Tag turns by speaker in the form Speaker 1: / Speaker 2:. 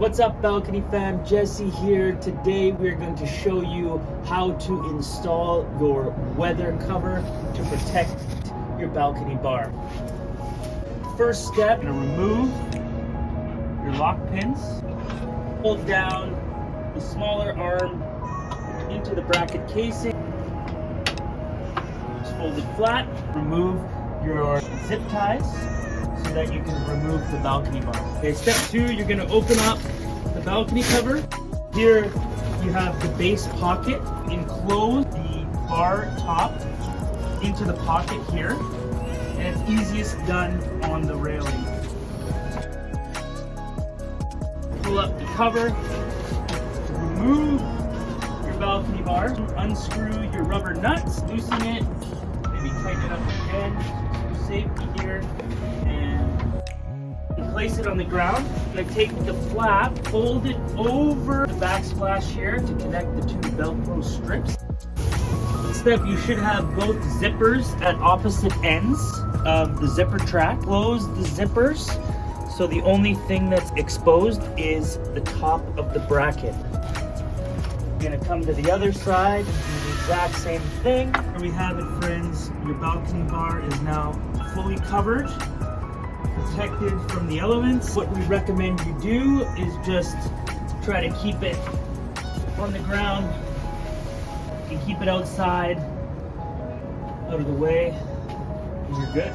Speaker 1: What's up, balcony fam? Jesse here. Today we're going to show you how to install your weather cover to protect your balcony bar. First step, you're going to remove your lock pins. Hold down the smaller arm into the bracket casing. Just fold it flat. Remove your zip ties so that you can remove the balcony bar. Okay, step 2, you're going to open up the balcony cover. Here you have the base pocket. Enclose the bar top into the pocket here, and it's easiest done on the railing. Pull up the cover, remove your balcony bar, unscrew your rubber nuts, loosen it, maybe tighten it up again, safety here, and place it on the ground. I'm going to take the flap, fold it over the backsplash here to connect the two Velcro strips. Next step, you should have both zippers at opposite ends of the zipper track. Close the zippers so the only thing that's exposed is the top of the bracket. You're going to come to the other side and do the exact same thing. Here we have it, friends. Your balcony bar is now fully covered, protected from the elements. What we recommend you do is just try to keep it on the ground and keep it outside, out of the way, and you're good.